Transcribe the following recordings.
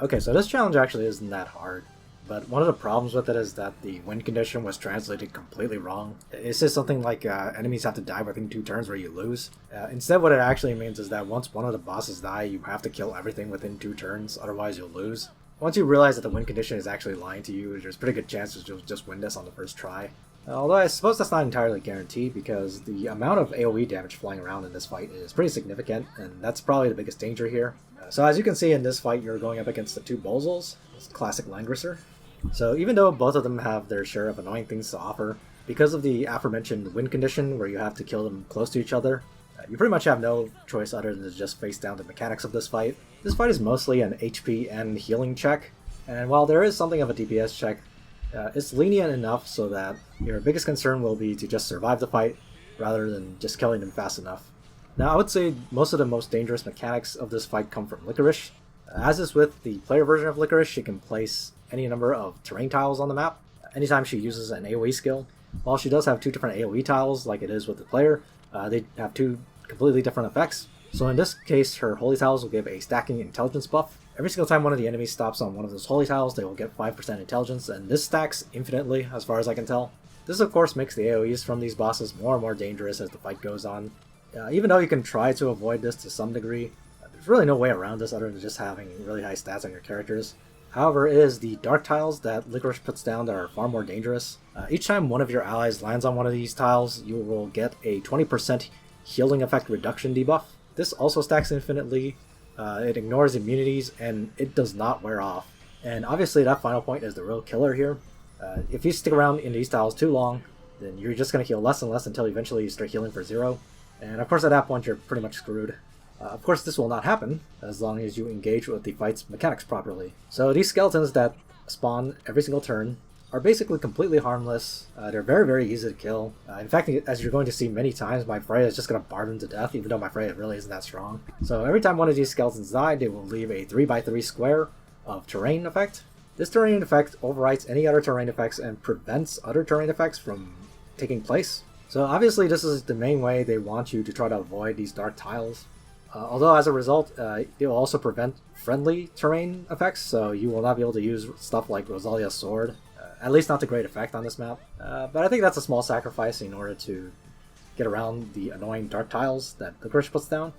Okay, so this challenge actually isn't that hard, but one of the problems with it is that the win condition was translated completely wrong. It says something like enemies have to die within 2 turns where you lose. Instead, what it actually means is that once one of the bosses die, you have to kill everything within 2 turns, otherwise you'll lose. Once you realize that the win condition is actually lying to you, there's pretty good chances you'll just win this on the first try. Although I suppose that's not entirely guaranteed, because the amount of AoE damage flying around in this fight is pretty significant, and that's probably the biggest danger here. So as you can see in this fight, you're going up against the 2 Bozels, classic Wikigrisser. So even though both of them have their share of annoying things to offer, because of the aforementioned win condition where you have to kill them close to each other, you pretty much have no choice other than to just face down the mechanics of this fight. This fight is mostly an HP and healing check, and while there is something of a DPS check, it's lenient enough so that your biggest concern will be to just survive the fight rather than just killing them fast enough. Now I would say most of the most dangerous mechanics of this fight come from Licorice. As is with the player version of Licorice, she can place any number of terrain tiles on the map anytime she uses an AoE skill. While she does have 2 different AoE tiles like it is with the player, they have 2 completely different effects. So in this case, her holy tiles will give a stacking intelligence buff. Every single time one of the enemies stops on one of those holy tiles, they will get 5% intelligence, and this stacks infinitely as far as I can tell. This of course makes the AoEs from these bosses more and more dangerous as the fight goes on. Even though you can try to avoid this to some degree, there's really no way around this other than just having really high stats on your characters. However, it is the dark tiles that Licorice puts down that are far more dangerous. Each time one of your allies lands on one of these tiles, you will get a 20% healing effect reduction debuff. This also stacks infinitely, it ignores immunities, and it does not wear off. And obviously that final point is the real killer here. If you stick around in these tiles too long, then you're just going to heal less and less until eventually you start healing for 0. And of course at that point you're pretty much screwed. Of course this will not happen as long as you engage with the fight's mechanics properly. So these skeletons that spawn every single turn are basically completely harmless. They're very easy to kill. In fact, as you're going to see many times, my Freya is just going to barb them to death, even though my Freya really isn't that strong. So every time one of these skeletons die, they will leave a 3x3 square of terrain effect. This terrain effect overwrites any other terrain effects and prevents other terrain effects from taking place. So obviously this is the main way they want you to try to avoid these dark tiles. Although as a result, it will also prevent friendly terrain effects, so you will not be able to use stuff like Rosalia's sword. At least not to great effect on this map. But I think that's a small sacrifice in order to get around the annoying dark tiles that Licorice puts down.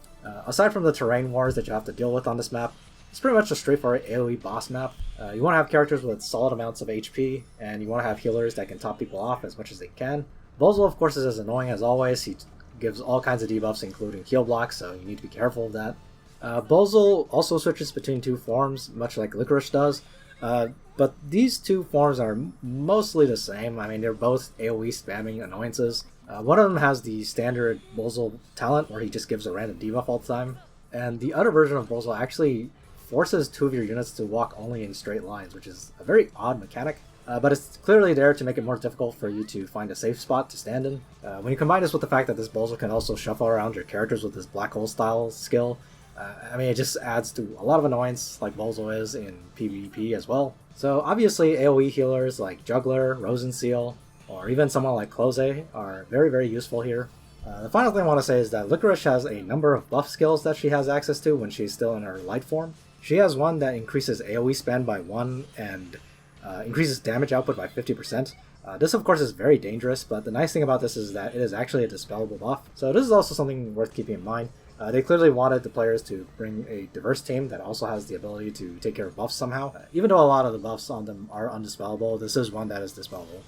Aside from the terrain wars that you have to deal with on this map, it's pretty much a straightforward AoE boss map. You want to have characters with solid amounts of HP, and you want to have healers that can top people off as much as they can. Bozel, of course, is as annoying as always. He gives all kinds of debuffs, including heal blocks, so you need to be careful of that. Bozel also switches between 2 forms, much like Licorice does, but these 2 forms are mostly the same. I mean, they're both AoE spamming annoyances. One of them has the standard Bozel talent, where he just gives a random debuff all the time, and the other version of Bozel actually forces 2 of your units to walk only in straight lines, which is a very odd mechanic. But it's clearly there to make it more difficult for you to find a safe spot to stand in. When you combine this with the fact that this Bozel can also shuffle around your characters with this black hole style skill, I mean, it just adds to a lot of annoyance like Bozel is in PvP as well. So obviously AoE healers like Juggler, Rosenseal, or even someone like Close are very useful here. The final thing I want to say is that Licorice has a number of buff skills that she has access to when she's still in her light form. She has one that increases AoE span by 1 and increases damage output by 50%. This of course is very dangerous, but the nice thing about this is that it is actually a dispellable buff. So this is also something worth keeping in mind. They clearly wanted the players to bring a diverse team that also has the ability to take care of buffs somehow. Even though a lot of the buffs on them are undispellable, this is one that is dispellable.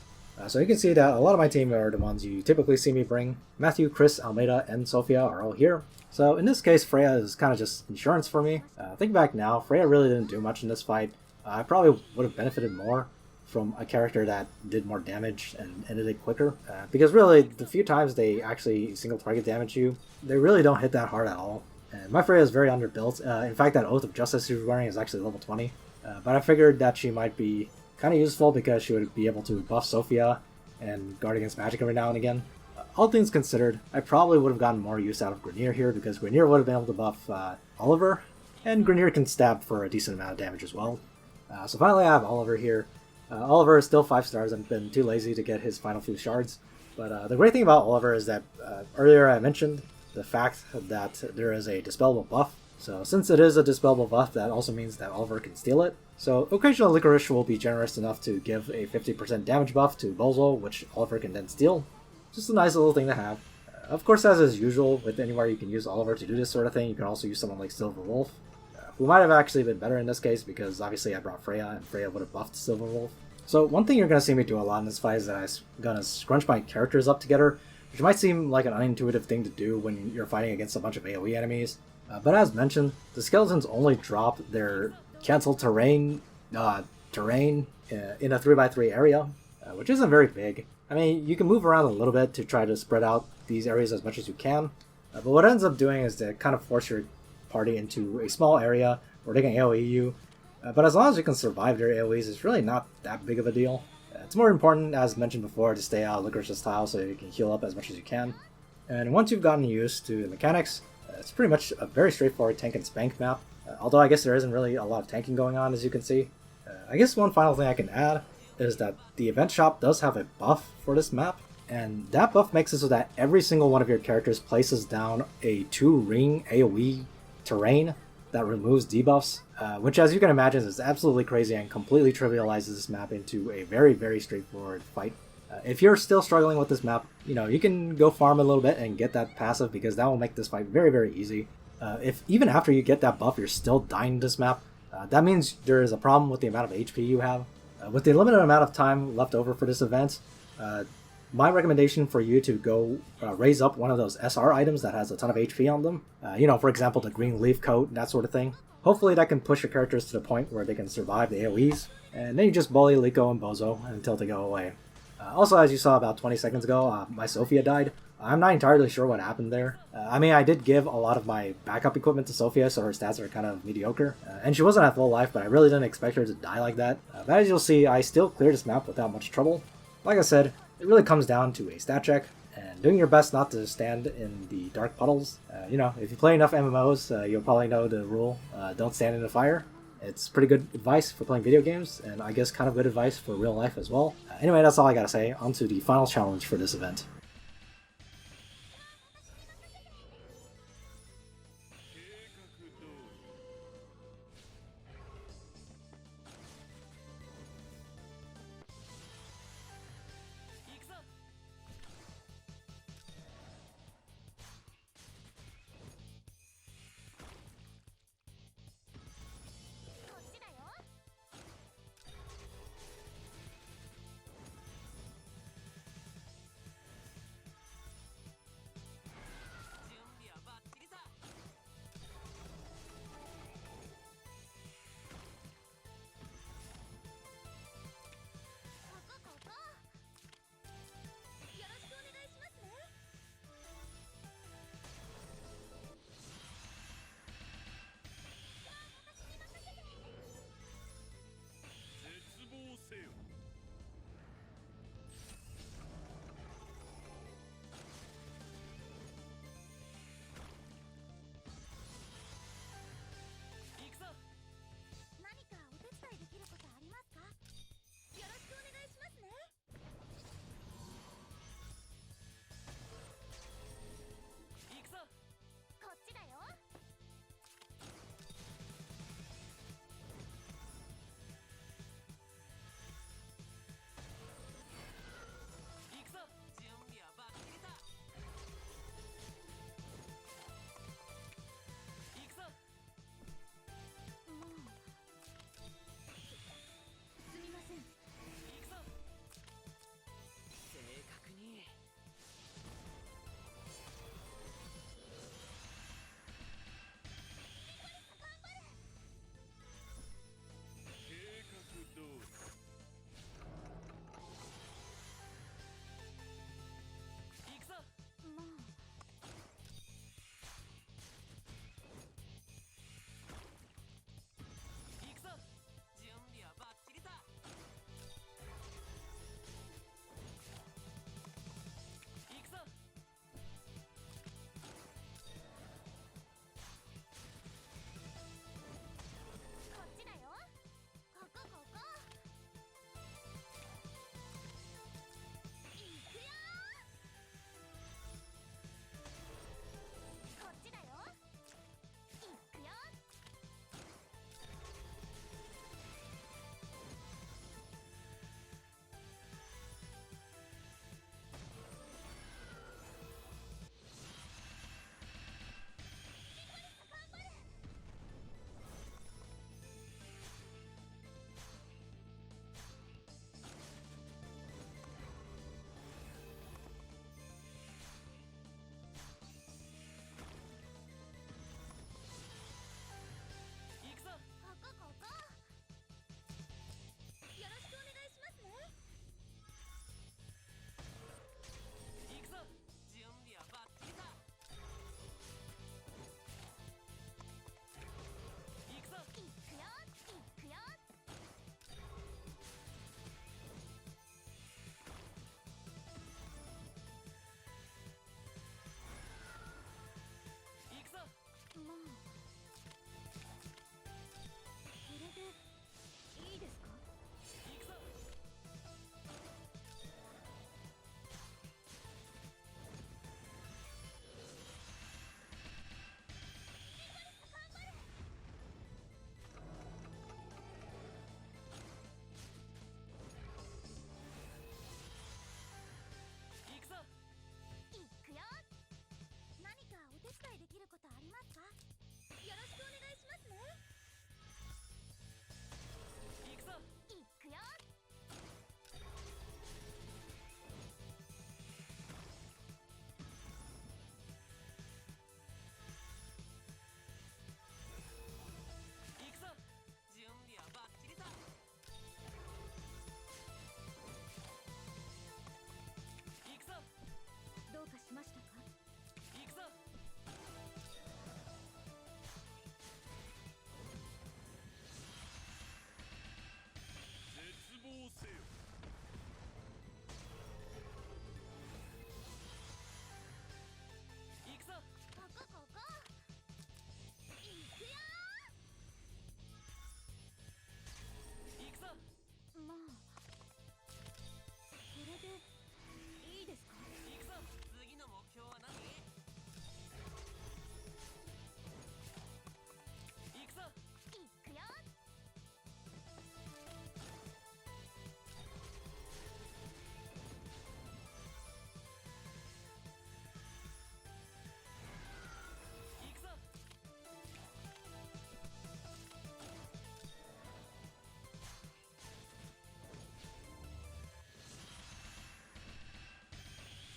So you can see that a lot of my team are the ones you typically see me bring. Matthew, Chris, Almeida, and Sophia are all here. So in this case, Freya is kind of just insurance for me. Think back now, Freya really didn't do much in this fight. I probably would have benefited more from a character that did more damage and ended it quicker. Because really, the few times they actually single target damage you, they really don't hit that hard at all. And my Freya is very underbuilt. In fact, that Oath of Justice she's wearing is actually level 20. But I figured that she might be kind of useful because she would be able to buff Sophia and guard against magic every now and again. All things considered, I probably would have gotten more use out of Grenier here because Grenier would have been able to buff Oliver, and Grenier can stab for a decent amount of damage as well. So finally I have Oliver here. Oliver is still 5 stars. I've been too lazy to get his final few shards. But the great thing about Oliver is that earlier I mentioned the fact that there is a dispellable buff. So since it is a dispellable buff, that also means that Oliver can steal it. So occasional Licorice will be generous enough to give a 50% damage buff to Bozo, which Oliver can then steal. Just a nice little thing to have. Of course, as is usual, with anywhere you can use Oliver to do this sort of thing, you can also use someone like Silver Wolf, who might have actually been better in this case because obviously I brought Freya, and Freya would have buffed Silver Wolf. So one thing you're going to see me do a lot in this fight is that I'm going to scrunch my characters up together, which might seem like an unintuitive thing to do when you're fighting against a bunch of AoE enemies. But as mentioned, the skeletons only drop their cancel terrain in a 3x3 area, which isn't very big. I mean, you can move around a little bit to try to spread out these areas as much as you can, but what it ends up doing is to kind of force your party into a small area where they can AoE you, but as long as you can survive their AoEs, it's really not that big of a deal. It's more important, as mentioned before, to stay out of Licorice's tile so you can heal up as much as you can. And once you've gotten used to the mechanics, it's pretty much a very straightforward tank and spank map, although I guess there isn't really a lot of tanking going on, as you can see. I guess one final thing I can add is that the event shop does have a buff for this map, and that buff makes it so that every single one of your characters places down a 2-ring AoE terrain that removes debuffs, which, as you can imagine, is absolutely crazy and completely trivializes this map into a very, very straightforward fight. If you're still struggling with this map, you can go farm a little bit and get that passive, because that will make this fight very, very easy. If even after you get that buff you're still dying to this map, that means there is a problem with the amount of HP you have. With the limited amount of time left over for this event, my recommendation for you to go raise up one of those SR items that has a ton of HP on them. For example, the green leaf coat, that sort of thing. Hopefully that can push your characters to the point where they can survive the AoEs, and then you just bully Liko and Bozo until they go away. Also, as you saw about 20 seconds ago, my Sophia died. I'm not entirely sure what happened there. I mean, I did give a lot of my backup equipment to Sophia, so her stats are kind of mediocre. And she wasn't at full life, but I really didn't expect her to die like that. But as you'll see, I still cleared this map without much trouble. Like I said, it really comes down to a stat check, and doing your best not to stand in the dark puddles. If you play enough MMOs, you'll probably know the rule, don't stand in the fire. It's pretty good advice for playing video games, and I guess kind of good advice for real life as well. Anyway, that's all I gotta say. On to the final challenge for this event. せよ。行くぞ。ここここ。行くよ行くぞ。まあこれでいいですか？行くぞ。次の目標は何？行くぞ。行くよ行くぞ。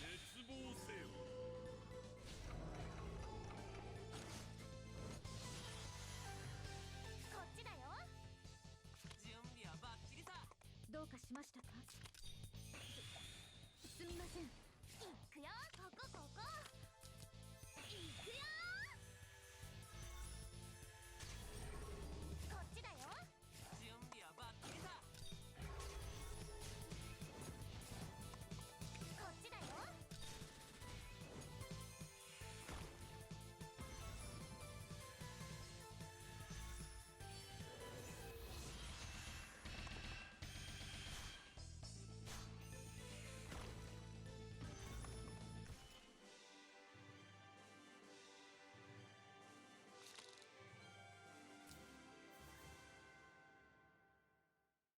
絶望せよ。こっちだよ。準備はバッチリさ。どうかしましたか？すみません。